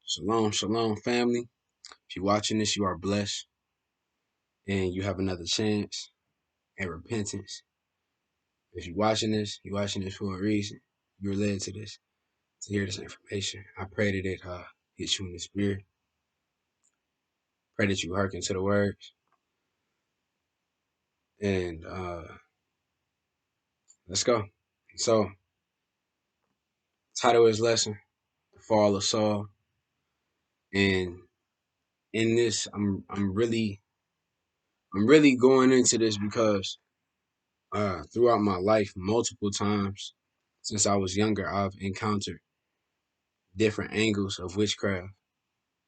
Shalom, shalom, family. If you're watching this, you are blessed and you have another chance at repentance. If you're watching this, you're watching this for a reason. You're led to this, to hear this information. I pray that it hits you in the spirit. Pray that you hearken to the words. And let's go. So, title of this lesson, The Fall of Saul. And in this, I'm really going into this because throughout my life, multiple times since I was younger, I've encountered different angles of witchcraft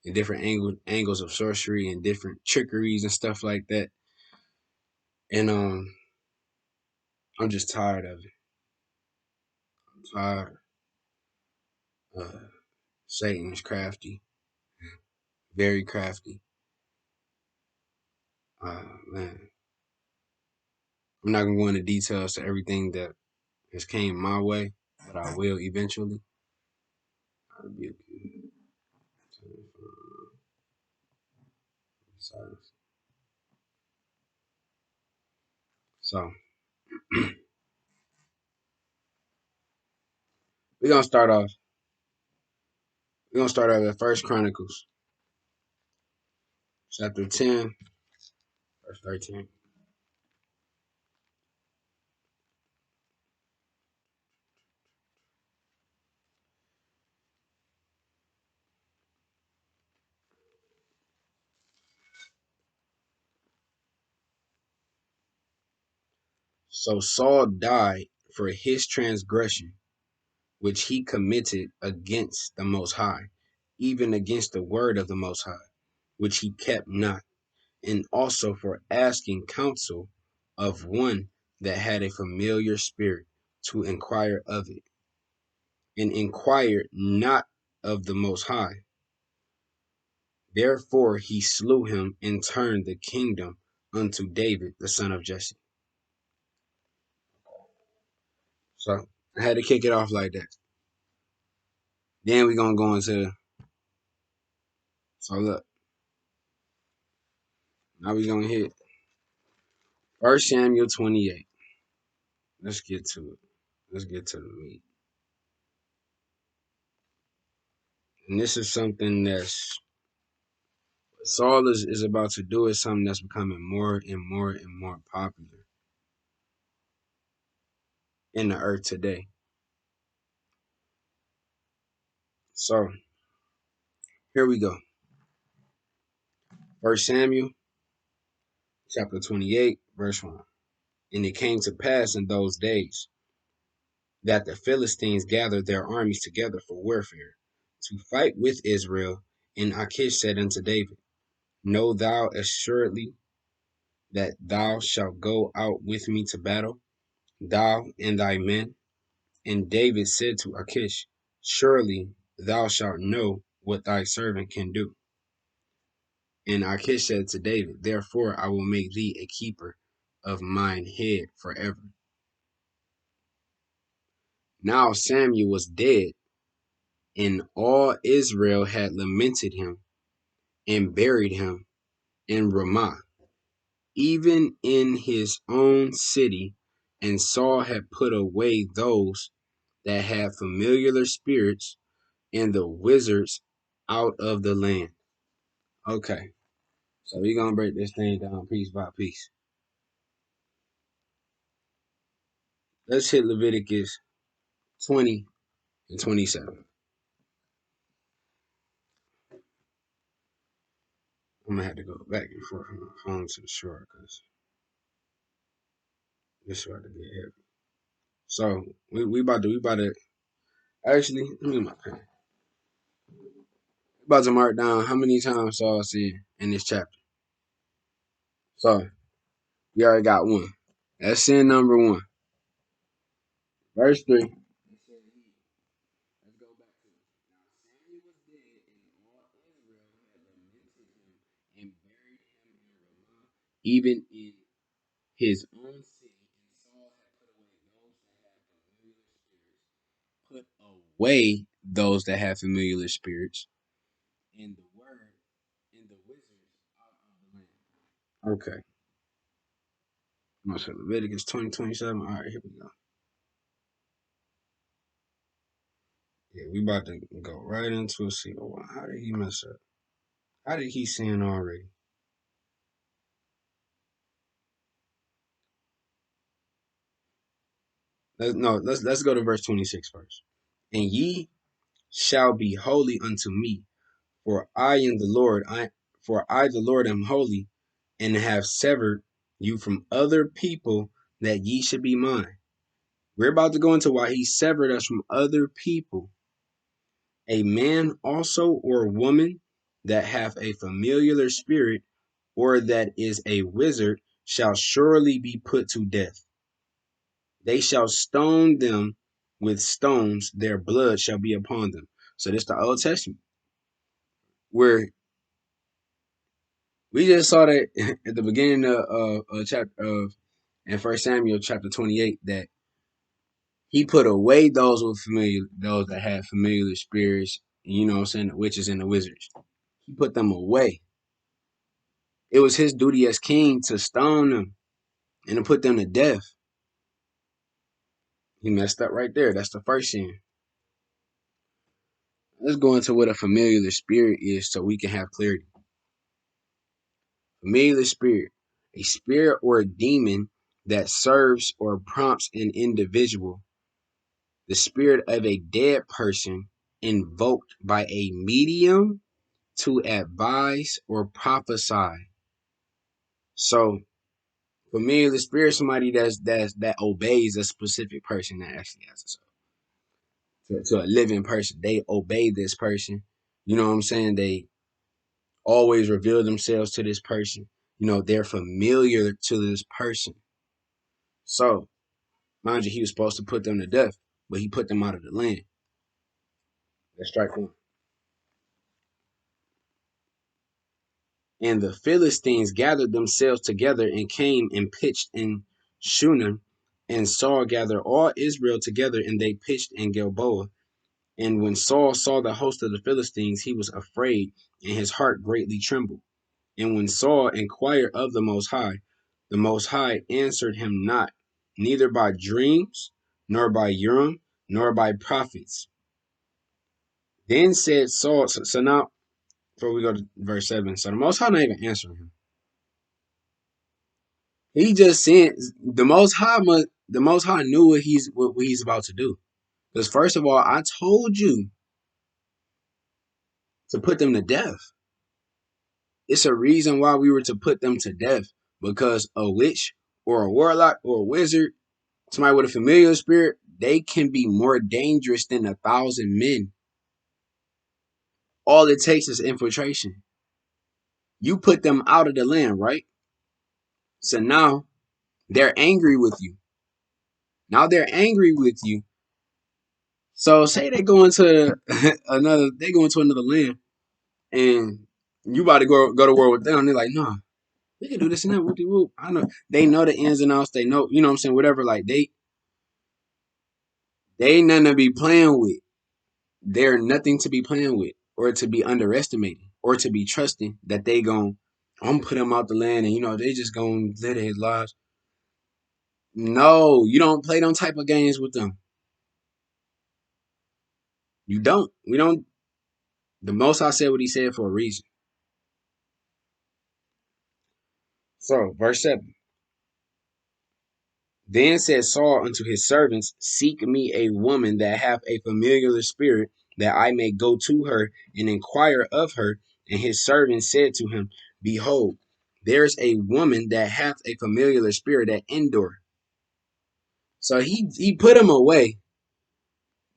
and different angles of sorcery and different trickeries and stuff like that. And I'm just tired of it. I'm tired. Satan is crafty, very crafty. Man, I'm not gonna go into details to everything that has came my way, but I will eventually. I rebuke you. So we're gonna start off. We're gonna start off at First Chronicles, chapter 10, verse 13. So Saul died for his transgression, which he committed against the Most High, even against the word of the Most High, which he kept not, and also for asking counsel of one that had a familiar spirit to inquire of it, and inquired not of the Most High. Therefore he slew him and turned the kingdom unto David, the son of Jesse. So I had to kick it off like that. Then we're going to go into, so look, now we're going to hit 1 Samuel 28. Let's get to it. Let's get to the meat. And this is something that's Saul is about to do, is something that's becoming more and more and more popular in the earth today. So here we go. 1 Samuel chapter 28, verse 1. And it came to pass in those days that the Philistines gathered their armies together for warfare, to fight with Israel. And Achish said unto David, Know thou assuredly that thou shalt go out with me to battle, thou and thy men? And David said to Achish, Surely thou shalt know what thy servant can do. And Achish said to David, Therefore I will make thee a keeper of mine head forever. Now Samuel was dead, and all Israel had lamented him and buried him in Ramah, even in his own city. And Saul had put away those that had familiar spirits and the wizards out of the land. Okay, so we're going to break this thing down piece by piece. Let's hit Leviticus 20 and 27. I'm going to have to go back and forth from my phone to the shore because this is about to get heavy. So we about to actually, let me get my pen. About to mark down how many times Saul said in this chapter. So we already got one. That's sin number 1. Verse 3. Let's go back to it. Now Samuel was dead, and all Israel had lamented him and buried him in Ramah, even in his own city. And Saul had put away those that had familiar spirits. Put away those that had familiar spirits and the word and the wizards out of the land. Okay. So Leviticus 20:27. All right, here we go. Yeah, we about to go right into a see. Oh, how did he mess up? How did he sin already? Let's go to verse 26 first. And ye shall be holy unto me, for I am the Lord. For I the Lord am holy, and have severed you from other people, that ye should be mine. We're about to go into why he severed us from other people. A man also or a woman that hath a familiar spirit, or that is a wizard, shall surely be put to death. They shall stone them with stones, their blood shall be upon them. So this is the Old Testament, where we just saw that at the beginning of chapter of in 1 Samuel chapter 28, that he put away those that had familiar spirits, you know what I'm saying, the witches and the wizards. He put them away. It was his duty as king to stone them and to put them to death. He messed up right there. That's the first sin. Let's go into what a familiar spirit is so we can have clarity. Familiar spirit, a spirit or a demon that serves or prompts an individual. The spirit of a dead person invoked by a medium to advise or prophesy. So familiar spirit, somebody that obeys a specific person that actually has a soul. To a living person, they obey this person. You know what I'm saying? They always reveal themselves to this person. You know, they're familiar to this person. So, mind you, he was supposed to put them to death, but he put them out of the land. Let's strike one. And the Philistines gathered themselves together and came and pitched in Shunem, and Saul gathered all Israel together, and they pitched in Gilboa. And when Saul saw the host of the Philistines, he was afraid, and his heart greatly trembled. And when Saul inquired of the Most High answered him not, neither by dreams, nor by Urim, nor by prophets. Then said Saul, so now, before we go to verse 7, so the Most High not even answering him. He just said the Most High knew what he's about to do. Because first of all, I told you to put them to death. It's a reason why we were to put them to death. Because a witch or a warlock or a wizard, somebody with a familiar spirit, they can be more dangerous than 1,000 men. All it takes is infiltration. You put them out of the land, right? So now they're angry with you. Now they're angry with you. So say they go into another land, and you about to go to war with them. They're like, nah, we can do this and that. Whoop-de-whoop. I know they know the ins and outs. They know, you know what I'm saying, whatever. Like they ain't nothing to be playing with. They're nothing to be playing with, or to be underestimated, or to be trusting that they gon' I'm put them out the land, and they just gonna live their lives. No, you don't play them type of games with them. You don't. We don't. The Most High said what he said for a reason. So, verse 7. Then said Saul unto his servants, seek me a woman that hath a familiar spirit, that I may go to her and inquire of her. And his servant said to him, behold, there is a woman that hath a familiar spirit at Endor. So he put him away.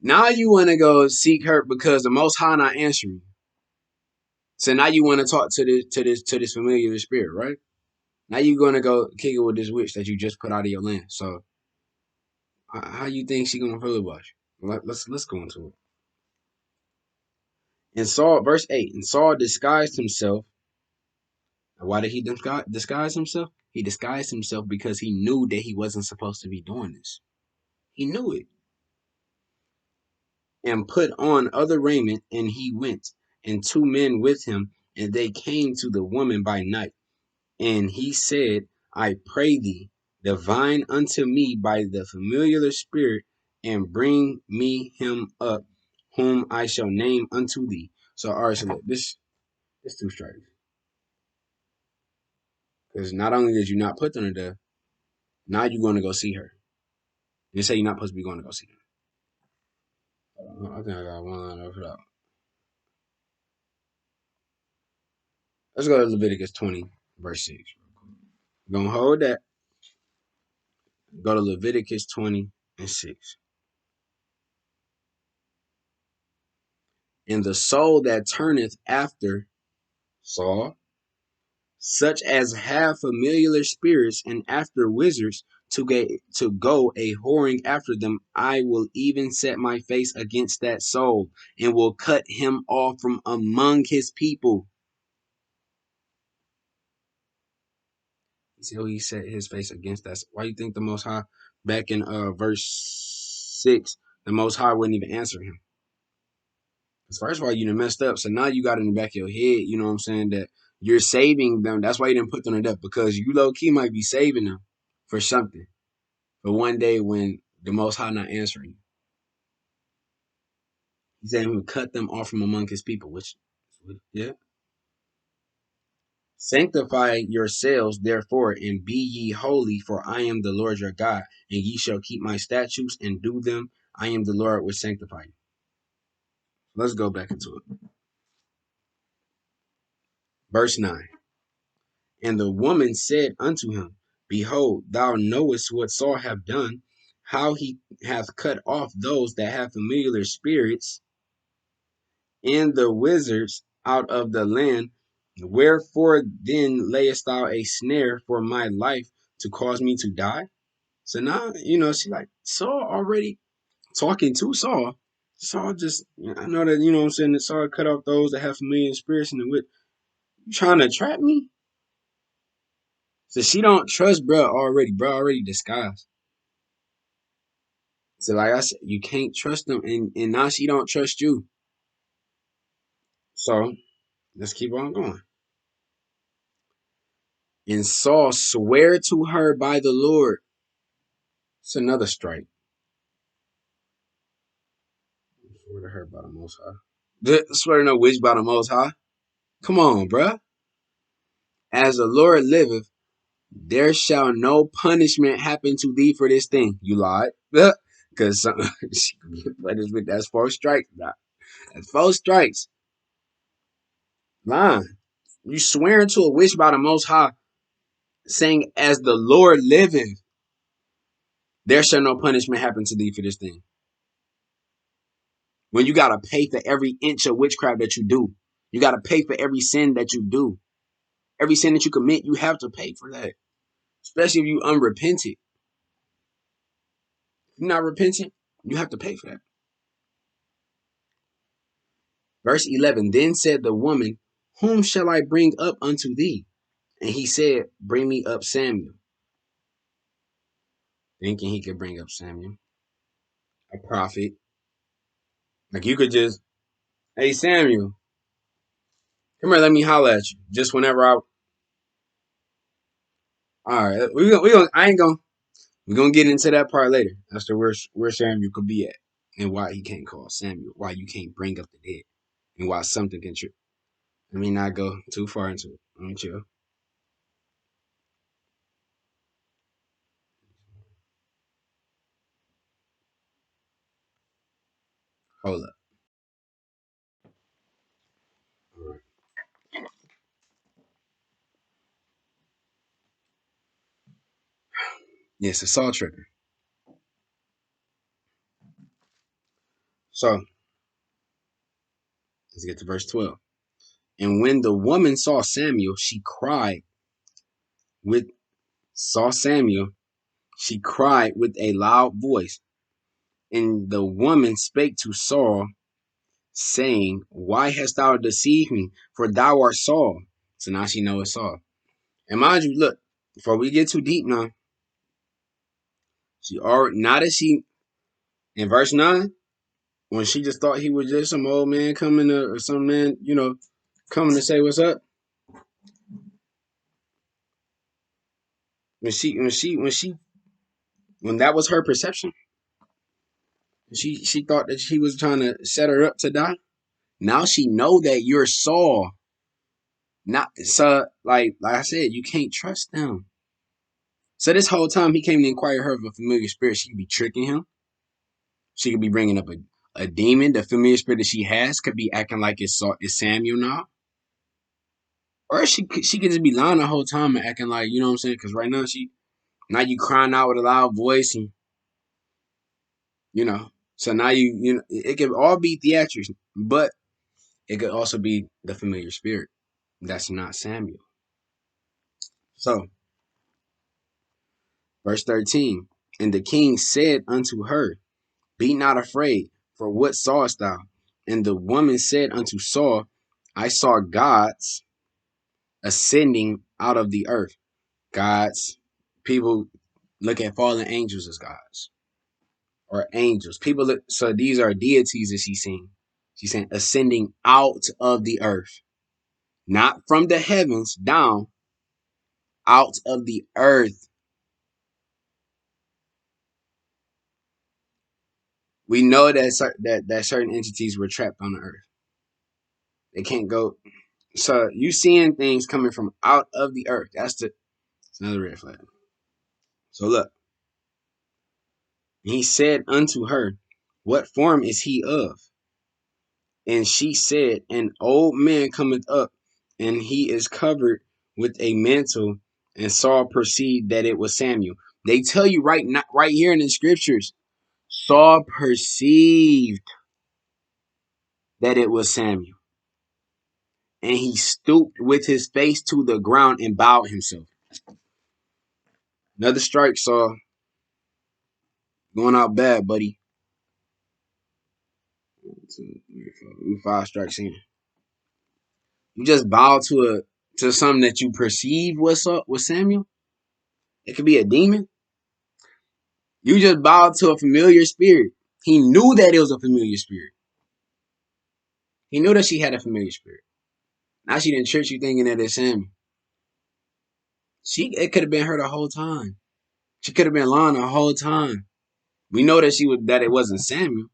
Now you want to go seek her because the Most High not answering you. So now you want to talk to this familiar spirit, right? Now you're gonna go kick it with this witch that you just put out of your land. So how you think she gonna feel about you? Let's go into it. And Saul, verse 8, and Saul disguised himself. Why did he disguise himself? He disguised himself because he knew that he wasn't supposed to be doing this. He knew it. And put on other raiment, and he went. and 2 men with him, and they came to the woman by night. And he said, I pray thee, divine unto me by the familiar spirit, and bring me him up, whom I shall name unto thee. So, all right, so look, this 2 strikes. Because not only did you not put them to death, now you're going to go see her. You say you're not supposed to be going to go see her. I think I got one line over that. Let's go to Leviticus 20, verse 6. We're going to hold that. Go to Leviticus 20 and 6. And the soul that turneth after Saul, such as have familiar spirits and after wizards, to go a whoring after them, I will even set my face against that soul, and will cut him off from among his people. You see how he set his face against that? Why you think the Most High, back in verse 6, the Most High wouldn't even answer him? Because first of all, you done messed up. So now you got in the back of your head, you know what I'm saying, that you're saving them. That's why you didn't put them to death, because you low-key might be saving them for something. But one day when the Most High not answering you, he said he would cut them off from among his people, which, yeah. Sanctify yourselves, therefore, and be ye holy, for I am the Lord your God, and ye shall keep my statutes and do them. I am the Lord which sanctify you. Let's go back into it. Verse 9. And the woman said unto him, Behold, thou knowest what Saul hath done, how he hath cut off those that have familiar spirits, and the wizards out of the land. Wherefore then layest thou a snare for my life to cause me to die? So now, she like, Saul already talking to Saul. Saul just, I know that, what I'm saying, that Saul cut off those that have familiar spirits in the wit. You trying to trap me? So she don't trust bro already. Bro already disguised. So like I said, you can't trust them, and now she don't trust you. So let's keep on going. And Saul swear to her by the Lord. It's another strike. Swear to her by the Most High. Swear to no witch by the Most High. Come on, bruh. As the Lord liveth, there shall no punishment happen to thee for this thing. You lied. Because punishment, that's 4 strikes. Nah, that's 4 strikes. Lying. You swearing to a witch by the Most High, saying, as the Lord liveth, there shall no punishment happen to thee for this thing. When you got to pay for every inch of witchcraft that you do. You got to pay for every sin that you do. Every sin that you commit, you have to pay for that. Especially if you unrepentant. If you're not repentant, you have to pay for that. Verse 11, then said the woman, whom shall I bring up unto thee? And he said, bring me up Samuel. Thinking he could bring up Samuel, a prophet. Like you could just, hey Samuel, come here, let me holler at you. Just whenever I, all right, we're gonna get into that part later. That's the where Samuel could be at, and why he can't call Samuel, why you can't bring up the dead, and why something can trip. Let me not go too far into it. Let me chill. Hold up. All right. Yes, it's Saul tripping. So let's get to verse 12. And when the woman saw Samuel, with saw Samuel, she cried with a loud voice. And the woman spake to Saul, saying, why hast thou deceived me? For thou art Saul. So now she knows it's Saul. And mind you, look, before we get too deep now, she already, now that she, in verse 9, when she just thought he was just some old man coming to, or some man, coming to say what's up. When that was her perception, she thought that he was trying to set her up to die. Now she know that you're Saul. Not so like I said, you can't trust them. So this whole time he came to inquire her of a familiar spirit. She could be tricking him. She could be bringing up a demon. The familiar spirit that she has could be acting like it's Samuel now. Or she could just be lying the whole time and acting like, you know what I'm saying? Because right now you crying out with a loud voice and, you know. So now it could all be theatrics, but it could also be the familiar spirit. That's not Samuel. So, verse 13. And the king said unto her, Be not afraid, for what sawest thou? And the woman said unto Saul, I saw gods ascending out of the earth. Gods, people look at fallen angels as gods or angels. People look, so these are deities that she's seeing. She's saying ascending out of the earth, not from the heavens down, out of the earth. We know that certain entities were trapped on the earth. They can't go. So you seeing things coming from out of the earth. That's another red flag. So look, he said unto her, What form is he of? And she said, An old man cometh up, and he is covered with a mantle. And Saul perceived that it was Samuel. They tell you right here in the scriptures, Saul perceived that it was Samuel. And he stooped with his face to the ground and bowed himself. Another strike, Saul. Going out bad, buddy. 1, 2, 3, 4. 5 strikes in. You just bow to something that you perceive what's up with Samuel. It could be a demon. You just bowed to a familiar spirit. He knew that it was a familiar spirit. He knew that she had a familiar spirit. Now she didn't trick you thinking that it's him. It could have been her the whole time. She could have been lying the whole time. We know that it wasn't Samuel.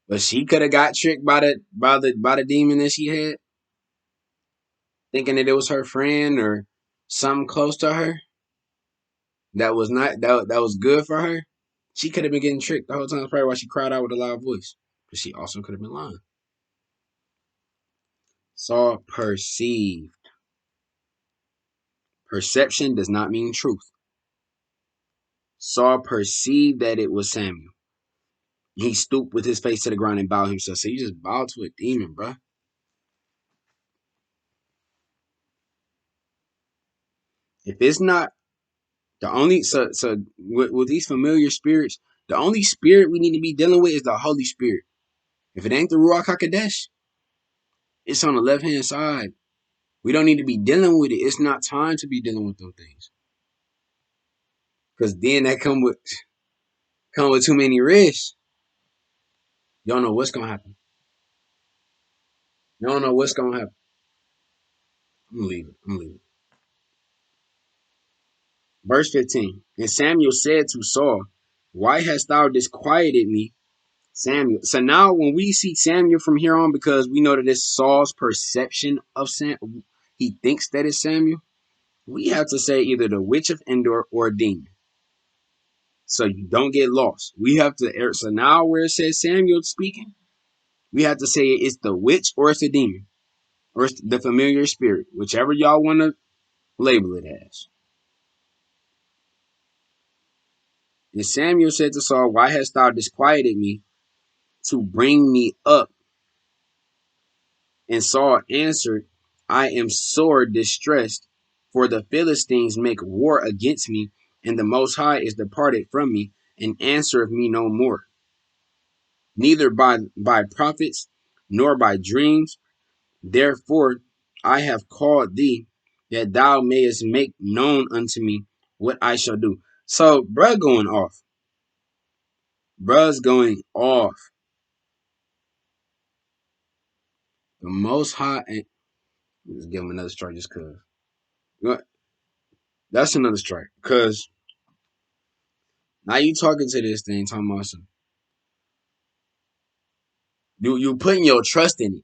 But she could have got tricked by the demon that she had, thinking that it was her friend or something close to her that was not that was good for her. She could have been getting tricked the whole time. That's probably why she cried out with a loud voice. But she also could have been lying. Saul perceived. Perception does not mean truth. Saul perceived that it was Samuel. He stooped with his face to the ground and bowed himself. So you just bowed to a demon, bro. If it's not the only with these familiar spirits, the only spirit we need to be dealing with is the Holy Spirit. If it ain't the Ruach HaKodesh, it's on the left hand side. We don't need to be dealing with it. It's not time to be dealing with those things. Because then that come with too many risks. You don't know what's gonna happen. You don't know what's gonna happen. I'm gonna leave it. Verse 15. And Samuel said to Saul, Why hast thou disquieted me, Samuel? So now when we see Samuel from here on, because we know that it's Saul's perception of Samuel, he thinks that it's Samuel, we have to say either the witch of Endor or a demon. So you don't get lost. We have to, so now where it says Samuel speaking, we have to say it's the witch or it's the demon. Or it's the familiar spirit. Whichever y'all want to label it as. And Samuel said to Saul, Why hast thou disquieted me to bring me up? And Saul answered, I am sore distressed, for the Philistines make war against me, and the Most High is departed from me, and answereth me no more. Neither by prophets, nor by dreams. Therefore I have called thee, that thou mayest make known unto me what I shall do. So, bruh going off. Bruh's going off. The Most High ain't. Just give him another strike just cause. You know what? That's another strike. Cause now you talking to this thing, talking about some. You putting your trust in it.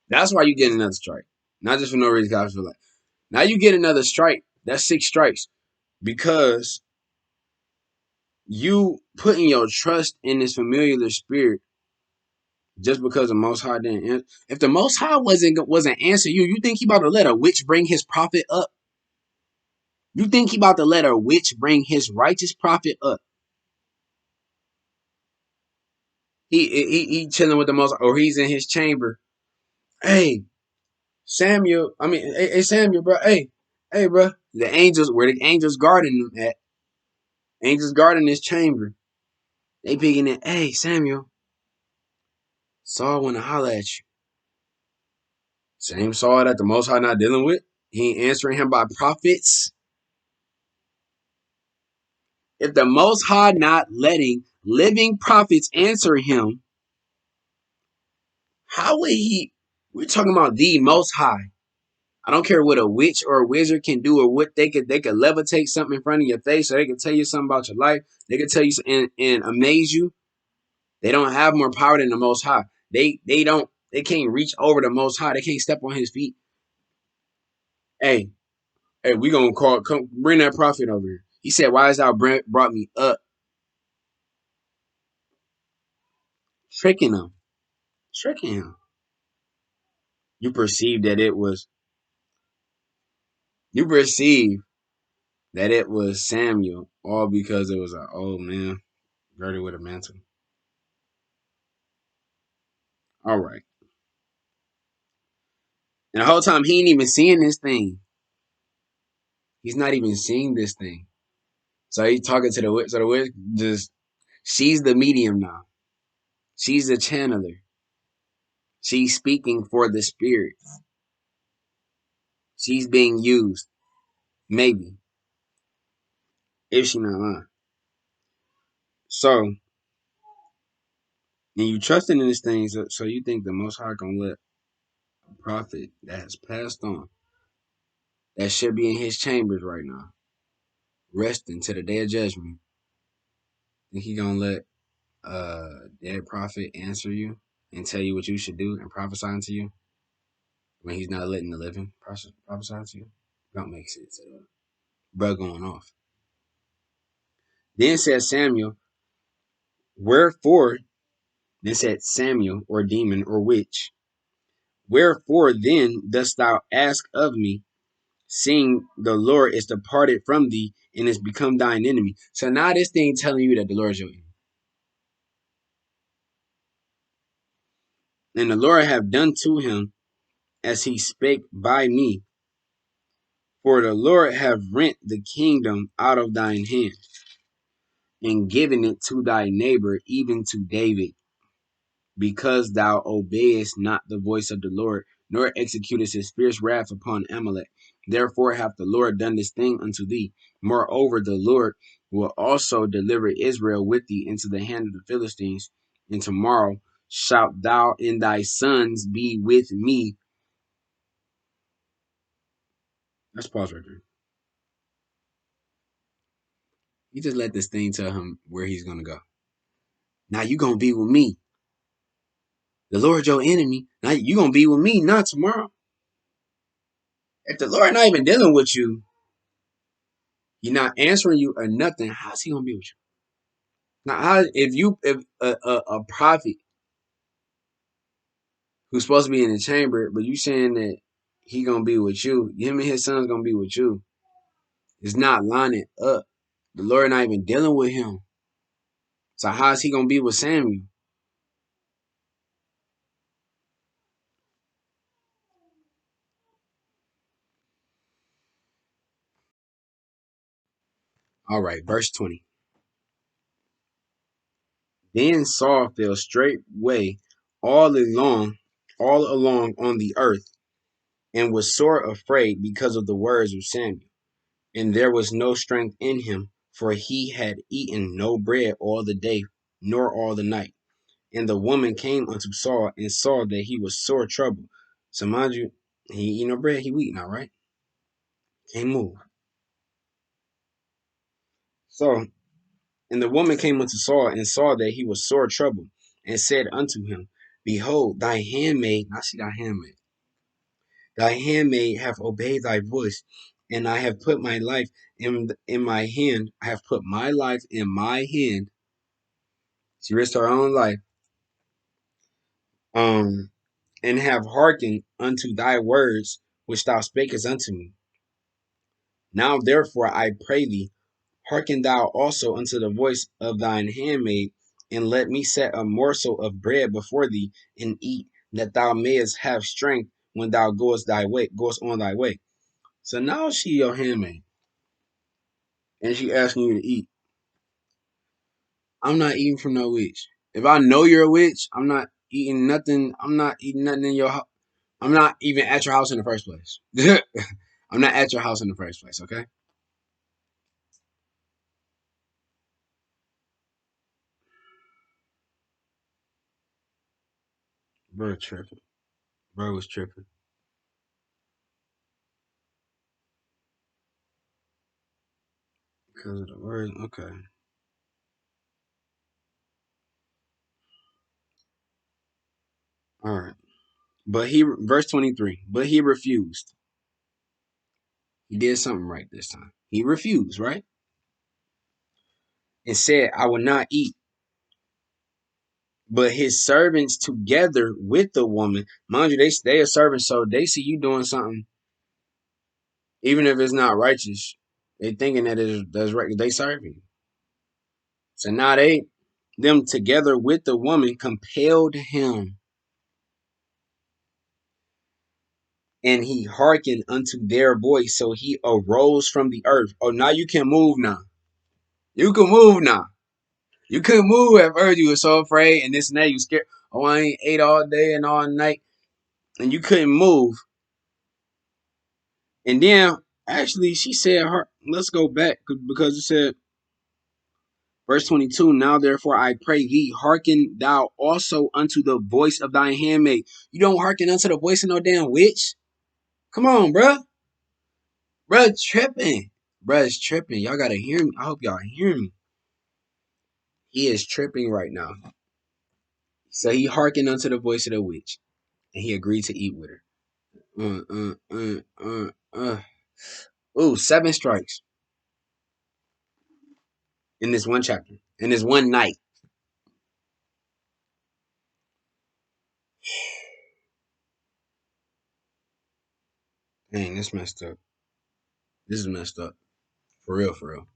That's why you get another strike. Not just for no reason. I feel like now you get another strike. That's 6 strikes because you putting your trust in this familiar spirit just because the Most High didn't answer. If the Most High wasn't answer you, you think he about to let a witch bring his prophet up? You think he about to let a witch bring his righteous prophet up? He chilling with the Most, or he's in his chamber. Hey Samuel, hey Samuel, bro. Hey, bro. The angels, where the angels guarding him at? Angels guarding his chamber. They peeking in. Hey Samuel, Saul want to holler at you. Same Saul that the Most High not dealing with. He ain't answering him by prophets. If the Most High not letting living prophets answer him, how would he? We're talking about the Most High. I don't care what a witch or a wizard can do or what they could levitate something in front of your face so they can tell you something about your life. They can tell you and amaze you. They don't have more power than the Most High. They can't reach over the Most High. They can't step on his feet. Hey, we gonna come bring that prophet over here. He said, "Why has thou brought me up?" Tricking him, tricking him. You perceive that it was. You perceive that it was Samuel, all because it was an old man girded with a mantle. All right. And the whole time he ain't even seeing this thing. He's not even seeing this thing. So he's talking to the witch. So the witch just, she's the medium now. She's the channeler. She's speaking for the spirit. She's being used. Maybe. If she not lying. So, and you trusting in this thing, so you think the Most High gonna let a prophet that has passed on, that should be in his chambers right now, resting to the day of judgment. Think he gonna let dead prophet answer you and tell you what you should do and prophesy to you when he's not letting the living prophesy to you? Don't make sense at all. Bruh going off. Then said Samuel, wherefore, then said Samuel, or demon, or witch, wherefore then dost thou ask of me, seeing the Lord is departed from thee and is become thine enemy? So now this thing telling you that the Lord is your enemy. And the Lord have done to him as he spake by me. For the Lord have rent the kingdom out of thine hand, and given it to thy neighbor, even to David, because thou obeyest not the voice of the Lord, nor executest his fierce wrath upon Amalek. Therefore hath the Lord done this thing unto thee. Moreover, the Lord will also deliver Israel with thee into the hand of the Philistines, and tomorrow shalt thou and thy sons be with me. Let's pause right there. He just let this thing tell him where he's going to go. Now you going to be with me. The Lord your enemy. Now you going to be with me, not tomorrow. If the Lord not even dealing with you, He's not answering you or nothing, how's he going to be with you? Now, if a prophet who's supposed to be in the chamber, but you saying that he going to be with you, him and his son's going to be with you, it's not lining up. The Lord not even dealing with him. So how's he going to be with Samuel? All right, verse 20. Then Saul fell straightway all along, all along on the earth, and was sore afraid because of the words of Samuel. And there was no strength in him, for he had eaten no bread all the day nor all the night. And the woman came unto Saul and saw that he was sore troubled. So mind you, he eat no bread, he weak now, right? Can't move. So, and the woman came unto Saul and saw that he was sore troubled, and said unto him, Behold, thy handmaid, I see thy handmaid hath obeyed thy voice, and I have put my life in my hand. I have put my life in my hand. She risked her own life, um, and have hearkened unto thy words which thou spakest unto me. Now therefore I pray thee, hearken thou also unto the voice of thine handmaid, and let me set a morsel of bread before thee, and eat, that thou mayest have strength when thou goest on thy way. So now she your handmaid, and she asking you to eat. I'm not eating from no witch. If I know you're a witch, I'm not eating nothing. I'm not eating nothing in your house. I'm not even at your house in the first place. I'm not at your house in the first place, okay? Bro tripping. Bro was tripping. Because of the word. Okay. All right. Verse 23. But he refused. He did something right this time. He refused, right? And said, I will not eat. But his servants together with the woman, mind you, they are servants, so they see you doing something, even if it's not righteous. They thinking that's right. They serving you. So now them together with the woman compelled him, and he hearkened unto their voice. So he arose from the earth. Oh, now you can move now. You can move now. You couldn't move at first. You were so afraid, and this and that. You scared. Oh, I ain't ate all day and all night, and you couldn't move. And then, actually, she said, let's go back because it said, verse 22, now therefore I pray thee, hearken thou also unto the voice of thy handmaid. You don't hearken unto the voice of no damn witch? Come on, bruh. Bruh, tripping. Bruh is tripping. Y'all gotta hear me. I hope y'all hear me. He is tripping right now. So he hearkened unto the voice of the witch, and he agreed to eat with her. Ooh, 7 strikes in this one chapter, in this one night. Dang, this messed up. This is messed up. For real, for real.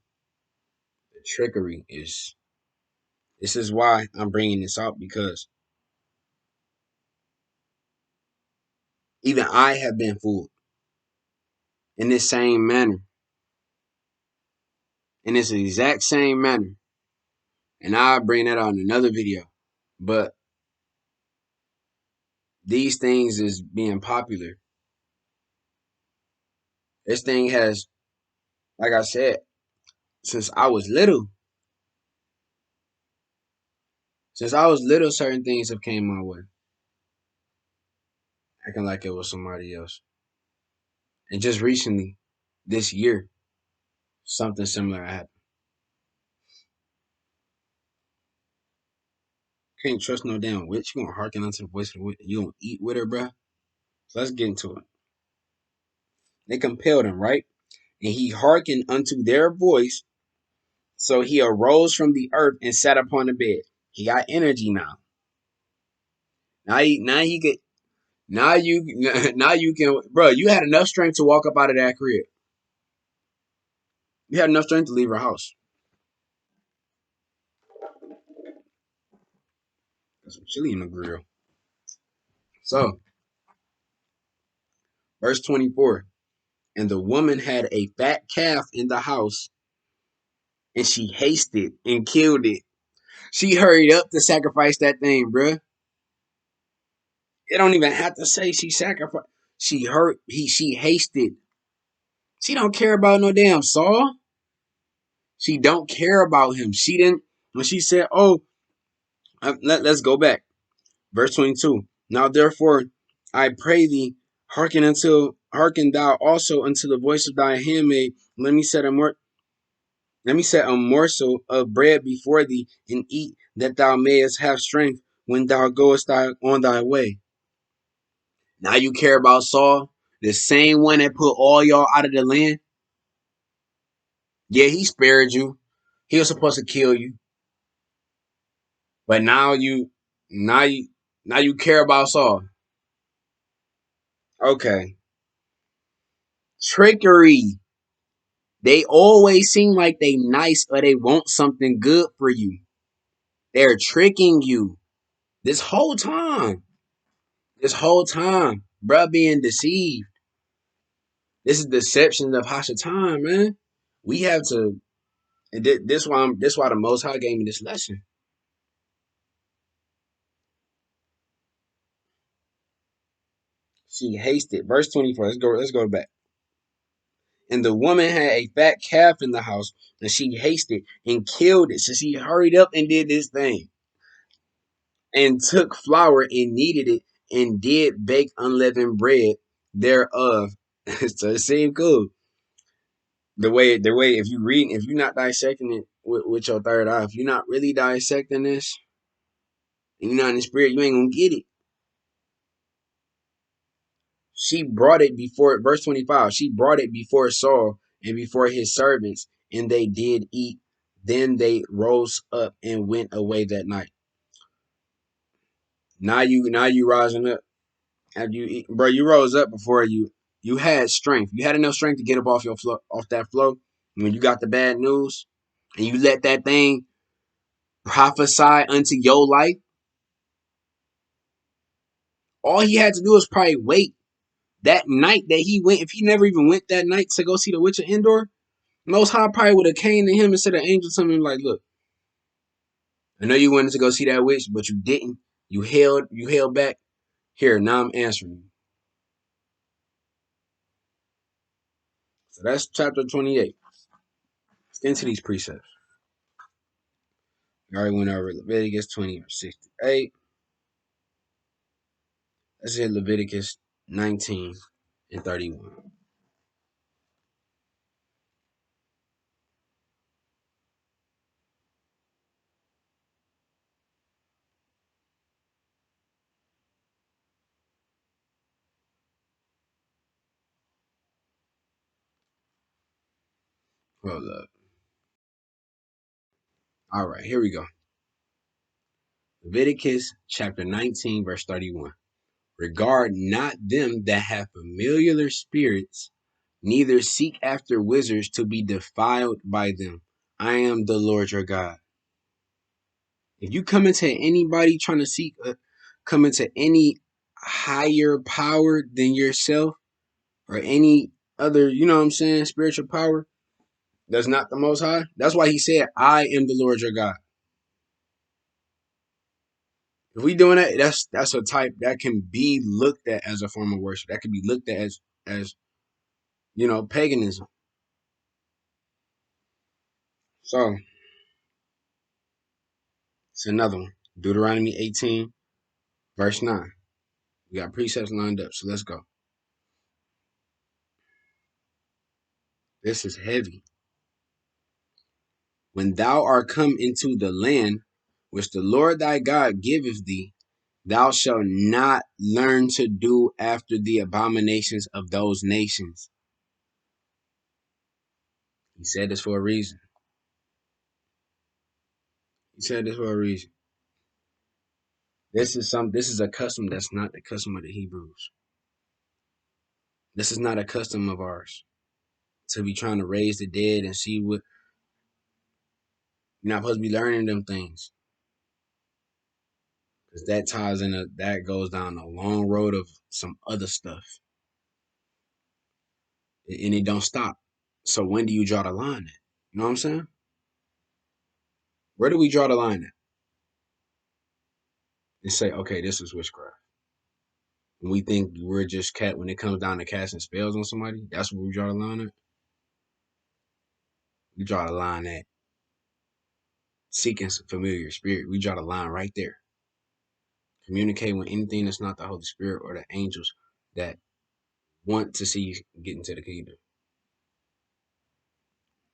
The trickery is. This is why I'm bringing this out, because even I have been fooled in this same manner, in this exact same manner. And I'll bring that out in another video. But these things is being popular. This thing has, like I said, since I was little. Since I was little, certain things have came my way. Acting like it was somebody else. And just recently, this year, something similar happened. Can't trust no damn witch. You gonna hearken unto the voice of the witch. You gonna eat with her, bruh. So let's get into it. They compelled him, right? And he hearkened unto their voice. So he arose from the earth and sat upon the bed. He got energy now. Now he could now you now you can, bro. You had enough strength to walk up out of that crib. You had enough strength to leave your house. Got some chili in the grill. So, verse 24. And the woman had a fat calf in the house, and she hasted and killed it. She hurried up to sacrifice that thing, bruh. It don't even have to say she sacrificed. She hasted. She don't care about no damn Saul. She don't care about him. She didn't, when she said, oh, Let's go back. Verse 22. Now therefore, I pray thee, hearken thou also unto the voice of thy handmaid. Let me set a morsel of bread before thee, and eat, that thou mayest have strength when thou goest on thy way. Now you care about Saul, the same one that put all y'all out of the land. Yeah, he spared you. He was supposed to kill you, but now you, now you care about Saul. Okay, trickery. They always seem like they nice or they want something good for you. They're tricking you this whole time. This whole time, bruh, being deceived. This is deception of Hashatan, man. We have to. And this why the Most High gave me this lesson. She hasted. Verse 24. Let's go back. And the woman had a fat calf in the house, and she hasted and killed it. So she hurried up and did this thing, and took flour and kneaded it, and did bake unleavened bread thereof. So it seemed cool. The way, if you're not dissecting it with your third eye, if you're not really dissecting this, and you're not in the spirit, you ain't gonna get it. She brought it before, verse 25, she brought it before Saul and before his servants, and they did eat. Then they rose up and went away that night. Now you rising up after you eat, bro. You rose up before you had strength. You had enough strength to get up off off that flow. When you got the bad news, and you let that thing prophesy unto your life, all he had to do was probably wait that night that he went. If he never even went that night to go see the witch of Endor, Most High probably would have came to him and said an angel to him like, "Look, I know you wanted to go see that witch, but you didn't. You held back. Here, now I'm answering you." So that's chapter 28. Let's get into these precepts. We already went over Leviticus 20 or 68. Let's hit Leviticus 19 and 31. Hold up. All right, here we go. Leviticus chapter 19, verse 31. Regard not them that have familiar spirits, neither seek after wizards to be defiled by them. I am the Lord your God. If you come into anybody trying to come into any higher power than yourself or any other, you know what I'm saying, spiritual power, that's not the Most High. That's why he said, I am the Lord your God. If we doing that, that's a type that can be looked at as a form of worship. That can be looked at as paganism. So it's another one. Deuteronomy 18, verse 9. We got precepts lined up, so let's go. This is heavy. When thou art come into the land which the Lord thy God giveth thee, thou shalt not learn to do after the abominations of those nations. He said this for a reason. He said this for a reason. This is a custom that's not the custom of the Hebrews. This is not a custom of ours. To be trying to raise the dead and see what you're not supposed to be learning them things. Because that goes down a long road of some other stuff. And it don't stop. So when do you draw the line at? You know what I'm saying? Where do we draw the line at? And say, okay, this is witchcraft. When we think we're just when it comes down to casting spells on somebody, that's where we draw the line at. We draw the line at seeking some familiar spirit. We draw the line right there. Communicate with anything that's not the Holy Spirit or the angels that want to see you get into the kingdom.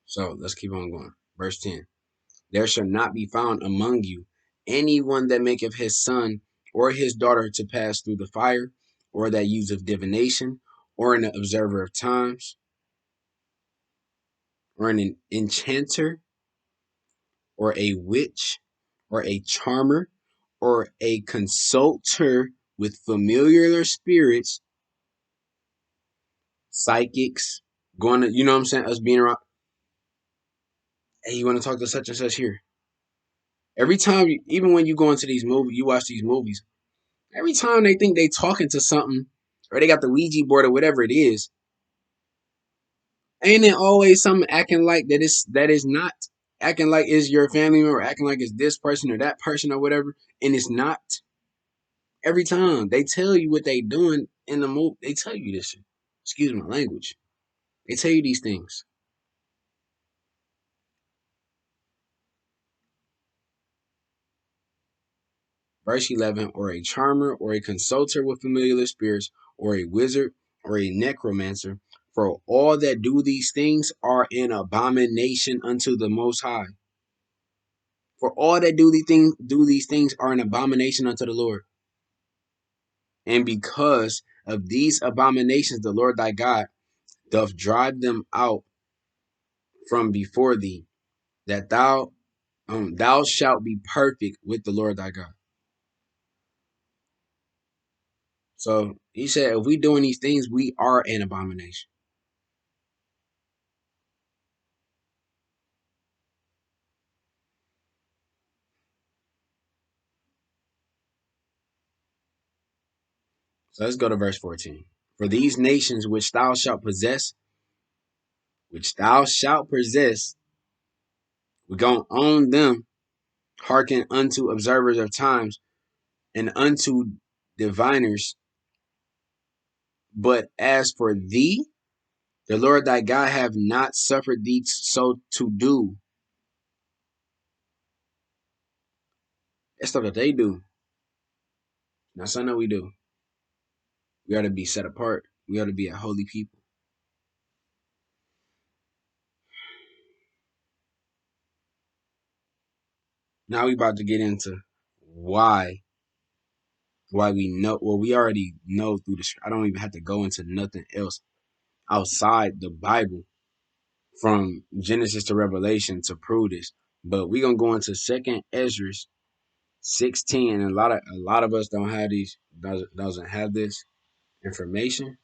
So let's keep on going. Verse 10. There shall not be found among you anyone that maketh his son or his daughter to pass through the fire, or that useth divination, or an observer of times, or an enchanter, or a witch, or a charmer, or a consulter with familiar spirits, psychics, going to, you know what I'm saying, us being around. Hey, you want to talk to such and such here? Every time, even when you go into these movies, you watch these movies, every time they think they talking to something, or they got the Ouija board or whatever it is, ain't it always something acting like that is not acting like is your family member, or acting like it's this person or that person or whatever, and it's not. Every time they tell you what they doing in the movie, they tell you this shit. Excuse my language. They tell you these things. Verse 11, or a charmer, or a consulter with familiar spirits, or a wizard, or a necromancer. For all that do these things are an abomination unto the Most High. For all that do these things are an abomination unto the Lord. And because of these abominations, the Lord thy God doth drive them out from before thee, that thou shalt be perfect with the Lord thy God. So he said, if we doing these things, we are an abomination. So let's go to verse 14. For these nations which thou shalt possess, we're going to own them, hearken unto observers of times, and unto diviners. But as for thee, the Lord thy God have not suffered thee so to do. That's stuff that they do. Not something that we do. We ought to be set apart. We ought to be a holy people. Now we about to get into why we know. Well, we already know through the. I don't even have to go into nothing else outside the Bible from Genesis to Revelation to prove this. But we're gonna go into Second Esdras 16, and a lot of us don't have these doesn't have this information.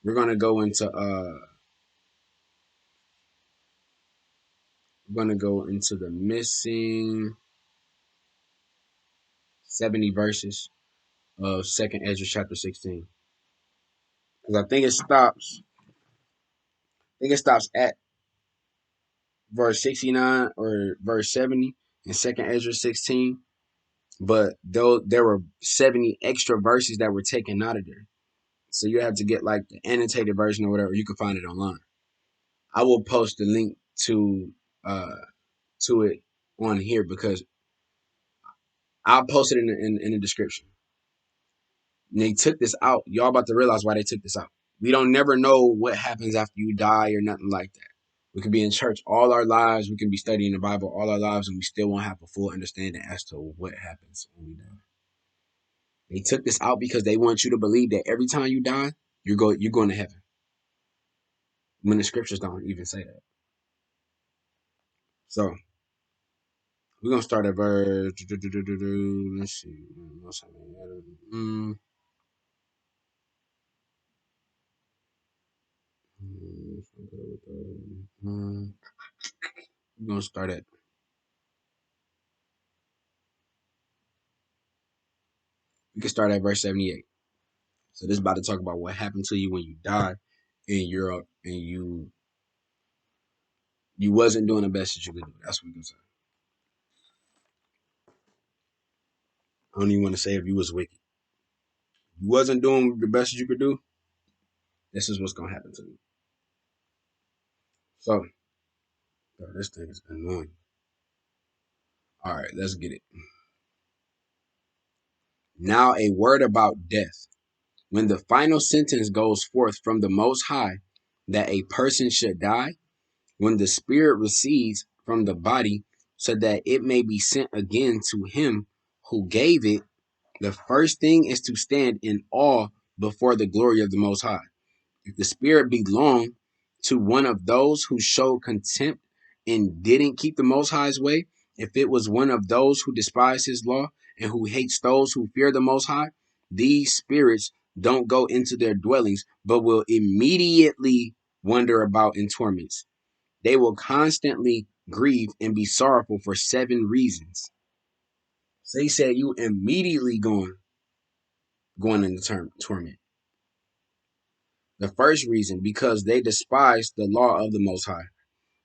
We're gonna go into the missing 70 verses of Second Esdras chapter 16, because I think it stops at verse 69 or verse 70 in Second Esdras 16. But though there were 70 extra verses that were taken out of there, so you have to get like the annotated version or whatever. You can find it online. I will post the link uh to it on here, because I'll post it in the description. And they took this out. Y'all about to realize why they took this out. We don't never know what happens after you die or nothing like that. We could be in church all our lives. We can be studying the Bible all our lives, and we still won't have a full understanding as to what happens when we die. They took this out because they want you to believe that every time you die, you're going to heaven. When the scriptures don't even say that. So we're gonna start at verse. Let's see. We're gonna start at. We can start at verse 78. So this is about to talk about what happened to you when you died in Europe, and you wasn't doing the best that you could do. That's what we can say. I don't even want to say if you was wicked. You wasn't doing the best that you could do. This is what's gonna happen to you. So, this thing is annoying. All right, let's get it. Now a word about death. When the final sentence goes forth from the Most High that a person should die, when the spirit recedes from the body so that it may be sent again to him who gave it, the first thing is to stand in awe before the glory of the Most High. If the spirit belonged to one of those who showed contempt and didn't keep the Most High's way, if it was one of those who despise his law and who hates those who fear the Most High, these spirits don't go into their dwellings, but will immediately wander about in torments. They will constantly grieve and be sorrowful for 7 reasons. So he said you immediately going into torment. The first reason, because they despise the law of the Most High.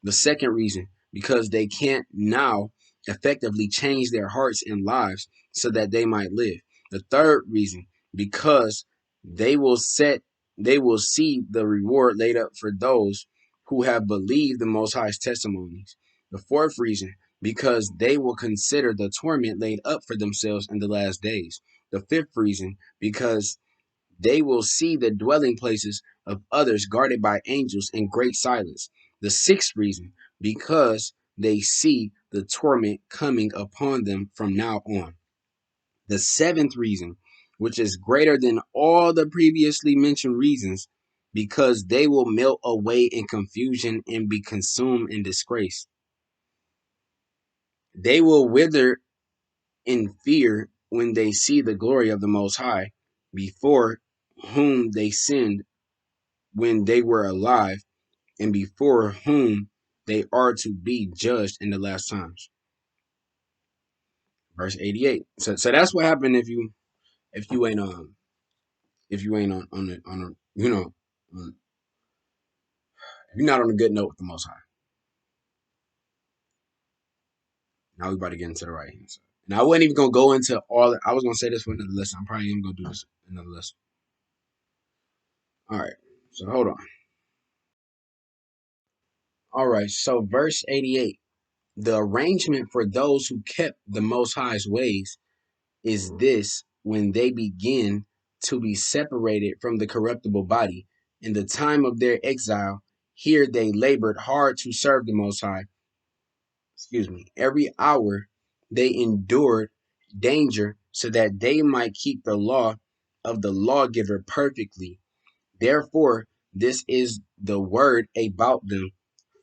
The second reason, because they can't now effectively change their hearts and lives so that they might live. The third reason, because they will see the reward laid up for those who have believed the Most High's testimonies. The fourth reason, because they will consider the torment laid up for themselves in the last days. The fifth reason, because they will see the dwelling places of others guarded by angels in great silence. The sixth reason, because they see the torment coming upon them from now on. The seventh reason, which is greater than all the previously mentioned reasons, because they will melt away in confusion and be consumed in disgrace. They will wither in fear when they see the glory of the Most High, before whom they sinned when they were alive, and before whom they are to be judged in the last times. Verse 88. So that's what happened if you ain't on you know if you're not on a good note with the Most High. Now we about to get into the right hand side. Now I wasn't even gonna go into all. I was gonna say this for another lesson. I'm probably even gonna do this another lesson. All right. So hold on. All right. So verse 88. The arrangement for those who kept the Most High's ways is this: when they begin to be separated from the corruptible body. In the time of their exile, here they labored hard to serve the Most High. Every hour they endured danger so that they might keep the law of the lawgiver perfectly. Therefore, this is the word about them.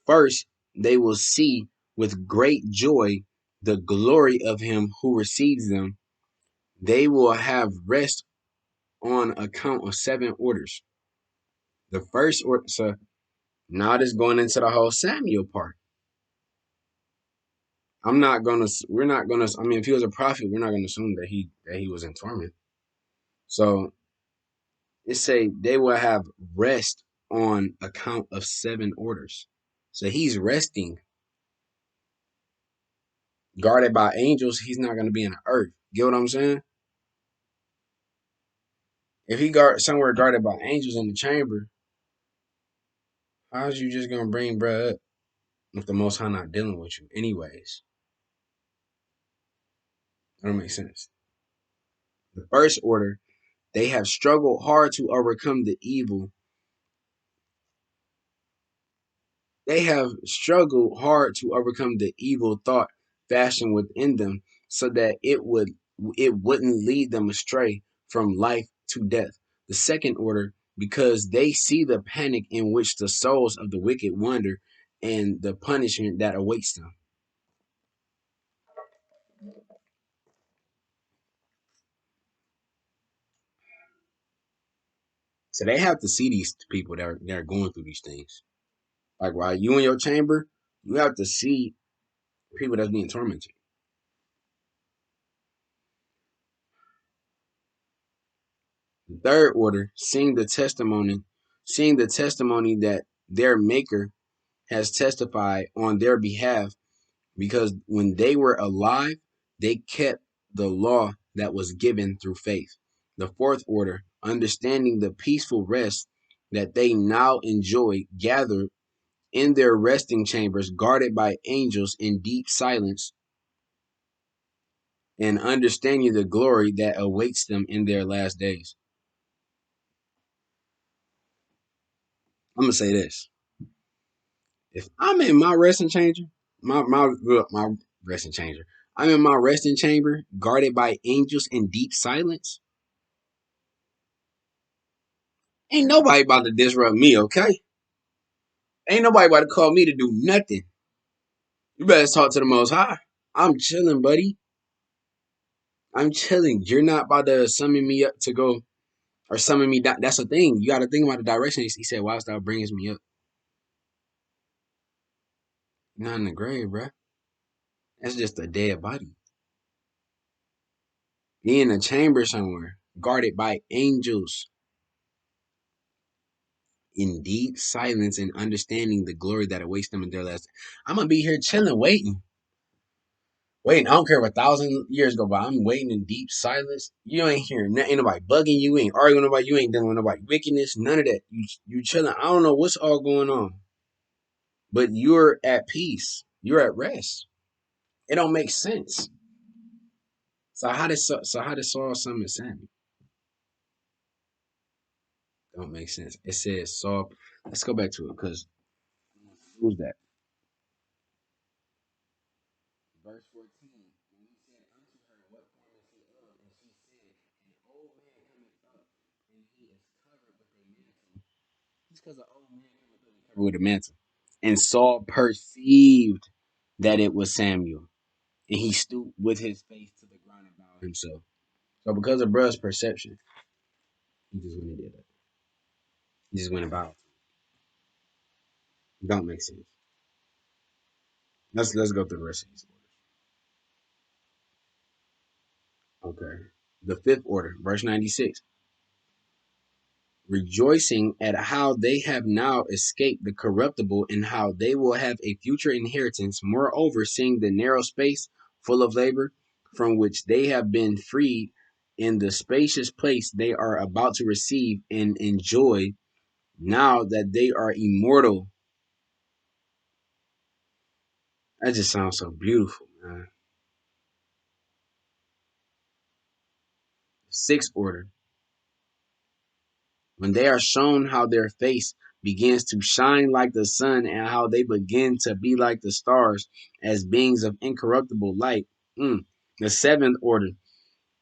First, they will see with great joy the glory of him who receives them. They will have rest on account of 7 orders. The first order, so now this going into the whole Samuel part. We're not gonna, I mean, if he was a prophet, we're not gonna assume that he was in torment. So it say they will have rest on account of 7 orders. So he's resting, guarded by angels. He's not gonna be in the earth. Get what I'm saying? If he somewhere guarded by angels in the chamber, how's you just gonna bring bruh up if the Most High not dealing with you? Anyways, that don't make sense. The first order, they have struggled hard to overcome the evil. They have struggled hard to overcome the evil thought fashioned within them so that it wouldn't lead them astray from life to death. The second order, because they see the panic in which the souls of the wicked wander and the punishment that awaits them. So they have to see these people that are going through these things. Like while you in your chamber, you have to see people that's being tormented. The third order, seeing the testimony that their maker has testified on their behalf, because when they were alive, they kept the law that was given through faith. The fourth order, understanding the peaceful rest that they now enjoy, gathered in their resting chambers, guarded by angels in deep silence, and understanding the glory that awaits them in their last days. I'm gonna say this: if I'm in my resting changer, my resting changer, I'm in my resting chamber, guarded by angels in deep silence. Ain't nobody about to disrupt me, okay? Ain't nobody about to call me to do nothing. You better talk to the Most High. I'm chilling, buddy. I'm chilling. You're not about to summon me up to go or summon me down. That's the thing. You got to think about the direction. He said, "Whilst thou brings me up, not in the grave, bruh. That's just a dead body. Be in a chamber somewhere, guarded by angels, in deep silence and understanding the glory that awaits them in their last." I'm gonna be here chilling, waiting. I don't care if 1,000 years go by. I'm waiting in deep silence. You ain't hearing nothing. Ain't nobody bugging you. Ain't arguing with nobody. You ain't dealing with nobody wickedness. None of that. You chilling. I don't know what's all going on, but you're at peace. You're at rest. It don't make sense. So how did Saul summon Samuel? Don't make sense. It says Saul. Let's go back to it because who's that? Verse 14. When he said unto her, "What form is he of?" And she said, "An old man cometh up, and he is covered with a mantle." It's because an old man cometh up and covered with a mantle. And Saul perceived that it was Samuel, and he stooped with his face to the ground and bowed himself. So because of bruh's perception, he just went and did that. He just went and bowed. Don't make sense. Let's go through the rest of these orders. Okay. The fifth order, verse 96. Rejoicing at how they have now escaped the corruptible and how they will have a future inheritance, moreover, seeing the narrow space full of labor from which they have been freed in the spacious place they are about to receive and enjoy now that they are immortal. That just sounds so beautiful, man. Sixth order, when they are shown how their face begins to shine like the sun and how they begin to be like the stars as beings of incorruptible light. The seventh order,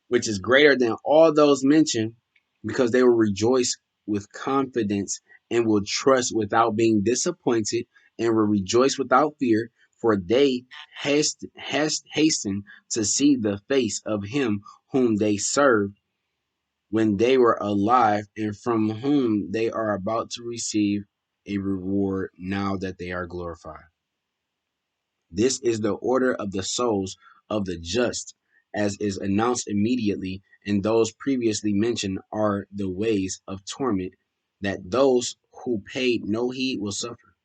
which is greater than all those mentioned, because they will rejoice with confidence and will trust without being disappointed and will rejoice without fear, for they hasten to see the face of him whom they serve when they were alive and from whom they are about to receive a reward now that they are glorified. This is the order of the souls of the just, as is announced immediately, and those previously mentioned are the ways of torment that those who paid no heed will suffer.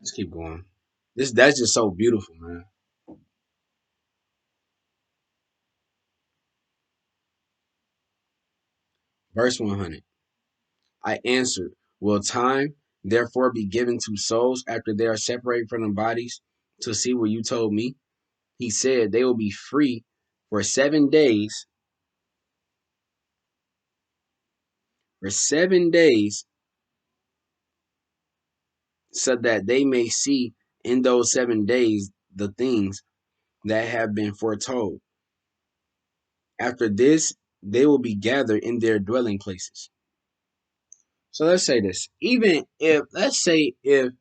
Let's keep going. That's just so beautiful, man. Verse 100. I answered, will time therefore be given to souls after they are separated from the bodies to see what you told me? He said they will be free for 7 days, for 7 days, so that they may see in those 7 days the things that have been foretold. After this, they will be gathered in their dwelling places. So let's say this. Even if, let's say, if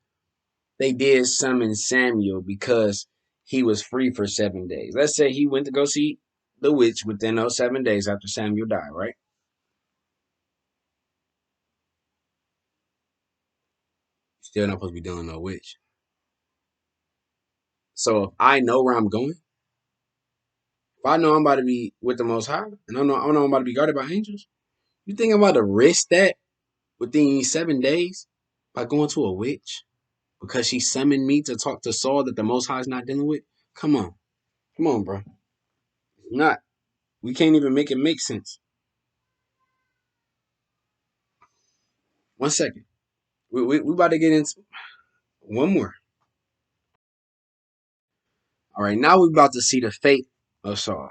they did summon Samuel because he was free for 7 days. Let's say he went to go see the witch within those 7 days after Samuel died, right? Still not supposed to be dealing with no witch. So if I know where I'm going, if I know I'm about to be with the Most High, and I know I'm about to be guarded by angels, you think I'm about to risk that within these 7 days by going to a witch because she summoned me to talk to Saul that the Most High is not dealing with? Come on, bro. It's not. We can't even make it make sense. 1 second. We about to get into one more. All right, now we're about to see the fate of Saul.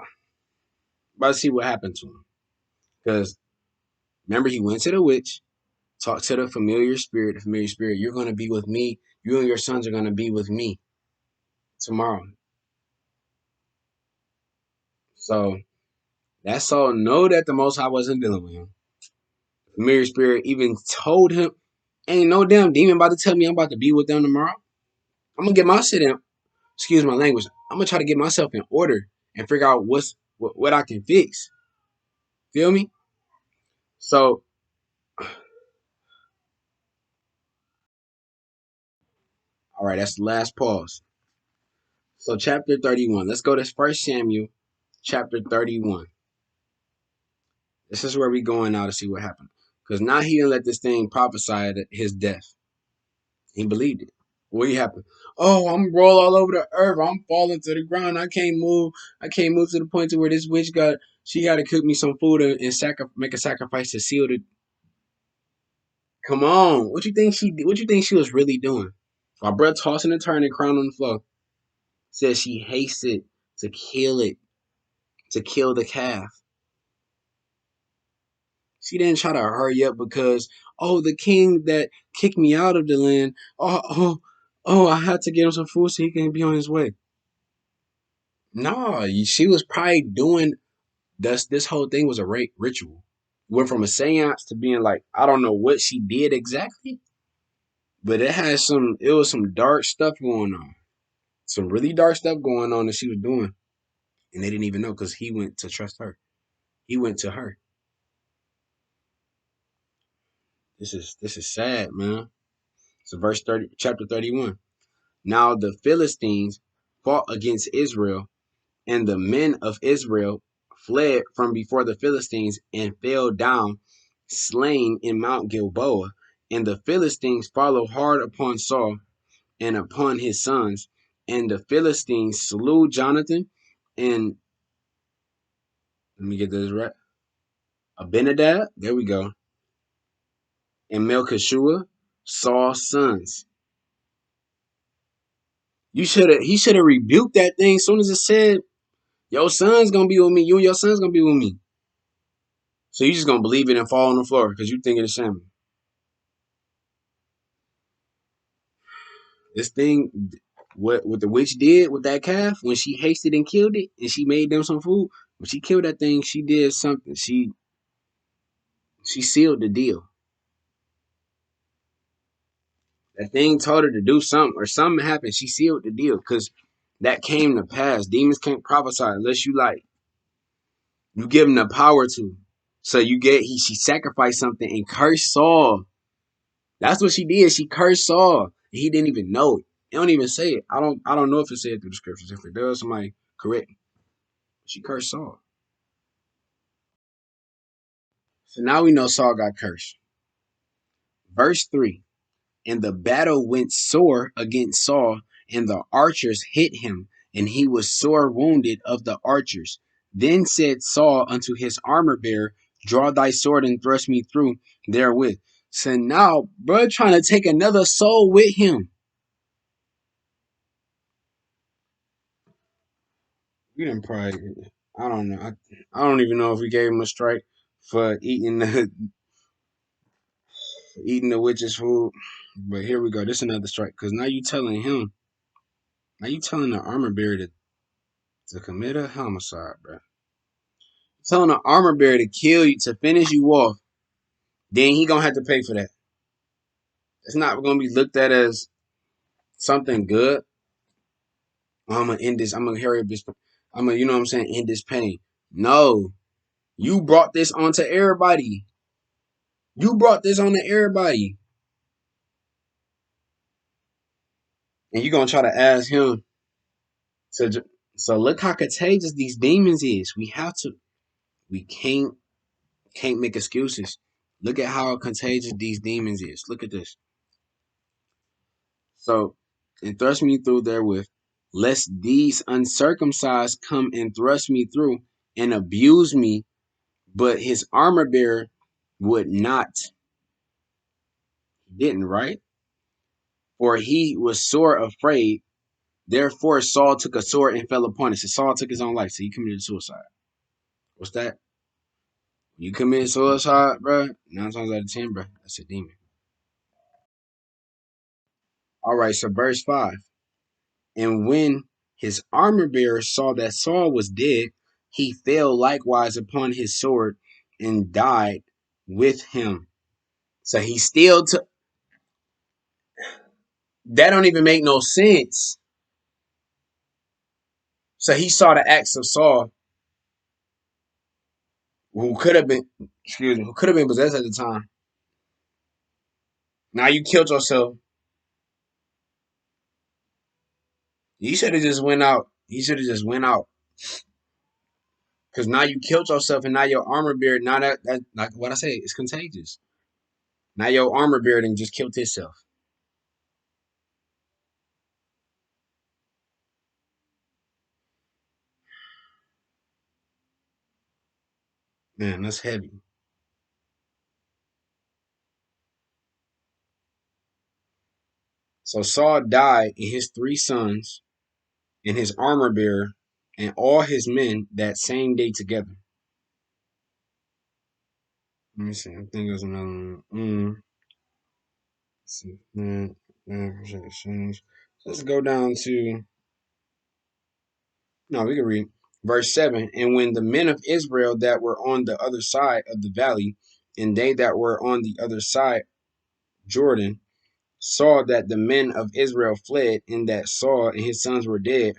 About to see what happened to him. Because remember, he went to the witch, talked to the familiar spirit. The familiar spirit, you're going to be with me. You and your sons are going to be with me tomorrow. So that Saul know that the Most High wasn't dealing with him. The familiar spirit even told him, ain't no damn demon about to tell me I'm about to be with them tomorrow. I'm going to get my shit in. Excuse my language. I'm going to try to get myself in order and figure out what I can fix. Feel me? So, all right, that's the last pause. So chapter 31. Let's go to 1 Samuel chapter 31. This is where we going now to see what happened. Because now he didn't let this thing prophesy his death. He believed it. What happened? Oh, I'm roll all over the earth. I'm falling to the ground. I can't move. I can't move to the point to where this witch she got to cook me some food and make a sacrifice to seal the. Come on. What you think she did? What you think she was really doing? My brother tossing and turning, crown on the floor. Says she hasted to kill it, to kill the calf. She didn't try to hurry up because, oh, the king that kicked me out of the land, I had to get him some food so he can be on his way. No, she was probably doing this whole thing was a ritual. Went from a seance to being like, I don't know what she did exactly, but it was some dark stuff going on. Some really dark stuff going on that she was doing. And they didn't even know because he went to trust her. He went to her. This is sad, man. So verse 30, chapter 31. Now the Philistines fought against Israel, and the men of Israel fled from before the Philistines and fell down, slain in Mount Gilboa. And the Philistines followed hard upon Saul and upon his sons. And the Philistines slew Jonathan and, let me get this right, Abinadab, there we go, and Melchishua, Saul's sons. He should have rebuked that thing as soon as it said, your son's gonna be with me. You and your son's gonna be with me. So you just gonna believe it and fall on the floor because you think it's Samuel. This thing, what the witch did with that calf when she hasted and killed it, and she made them some food. When she killed that thing, she did something. She sealed the deal. That thing told her to do something, or something happened. She sealed the deal because that came to pass. Demons can't prophesy unless you give them the power to. So she sacrificed something and cursed Saul. That's what she did. She cursed Saul. He didn't even know it. It don't even say it. I don't know if it said through the scriptures. If it does, somebody correct me. She cursed Saul. So now we know Saul got cursed. Verse 3. And the battle went sore against Saul, and the archers hit him, and he was sore wounded of the archers. Then said Saul unto his armor bearer, draw thy sword and thrust me through therewith. So now, bro, trying to take another soul with him. We didn't probably, I don't know. I don't even know if we gave him a strike for eating the witch's food. But here we go. This is another strike. Because now you telling the armor bearer to commit a homicide, bro. Telling the armor bearer to kill you, to finish you off. Then he gonna have to pay for that. It's not gonna be looked at as something good. Oh, I'm gonna end this. I'm gonna hurry up this. I'm gonna, you know what I'm saying, end this pain. No. You brought this onto everybody. You brought this on to everybody. And you're gonna try to ask him to. So look how contagious these demons is. We can't make excuses. Look at how contagious these demons is. Look at this. So, and thrust me through therewith, lest these uncircumcised come and thrust me through and abuse me. But his armor bearer would not. He didn't, right? For he was sore afraid. Therefore, Saul took a sword and fell upon it. So Saul took his own life. So he committed suicide. What's that? You commit suicide, bro? 9 times out of 10, bro, that's a demon. All right, so verse 5. And when his armor bearer saw that Saul was dead, he fell likewise upon his sword and died with him. So he still took. That don't even make no sense. So he saw the acts of Saul, who could have been, who could have been possessed at the time. Now you killed yourself. You should have just went out. He should have just went out. Because now you killed yourself, and now your armor bearer, now that like what I say, it's contagious. Now your armor bearer and just killed himself. Man, that's heavy. So Saul died, and his 3 sons, and his armor bearer, and all his men that same day together. Let me see. I think there's another one. Let's see. Let's go down to. No, we can read verse 7. And when the men of Israel that were on the other side of the valley, and they that were on the other side Jordan, saw that the men of Israel fled, and that Saul and his sons were dead,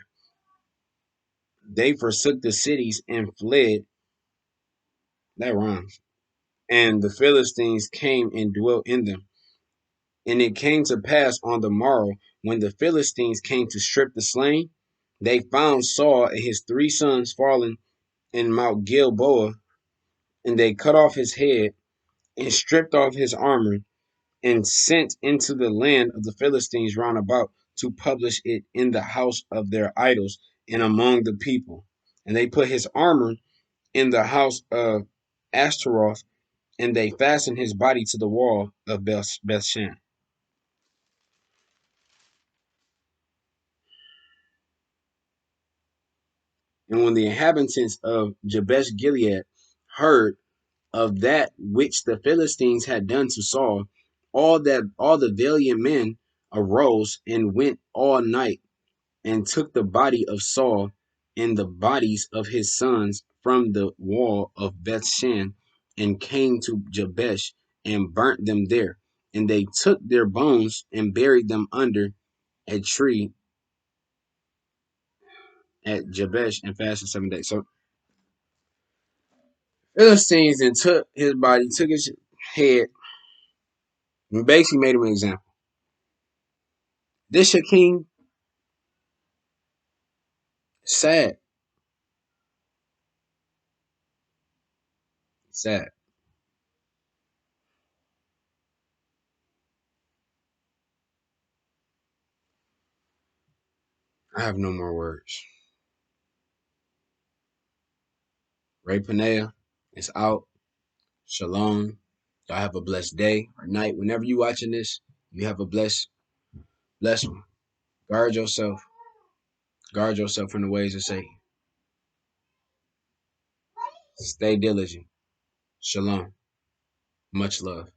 they forsook the cities and fled. That rhymes. And the Philistines came and dwelt in them. And it came to pass on the morrow, when the Philistines came to strip the slain, they found Saul and his 3 sons fallen in Mount Gilboa, and they cut off his head and stripped off his armor, and sent into the land of the Philistines round about to publish it in the house of their idols and among the people. And they put his armor in the house of Ashtaroth, and they fastened his body to the wall of Bethshan. And when the inhabitants of Jabesh Gilead heard of that which the Philistines had done to Saul, all the valiant men arose and went all night and took the body of Saul and the bodies of his sons from the wall of Bethshan, and came to Jabesh and burnt them there. And they took their bones and buried them under a tree at Jabesh and fasted 7 days. So Philistines and took his body, took his head, and basically made him an example. This your king? Sad. Sad. I have no more words. Ray Paneah is out. Shalom. Y'all have a blessed day or night. Whenever you watching this, you have a blessed one. Guard yourself. Guard yourself from the ways of Satan. Stay diligent. Shalom. Much love.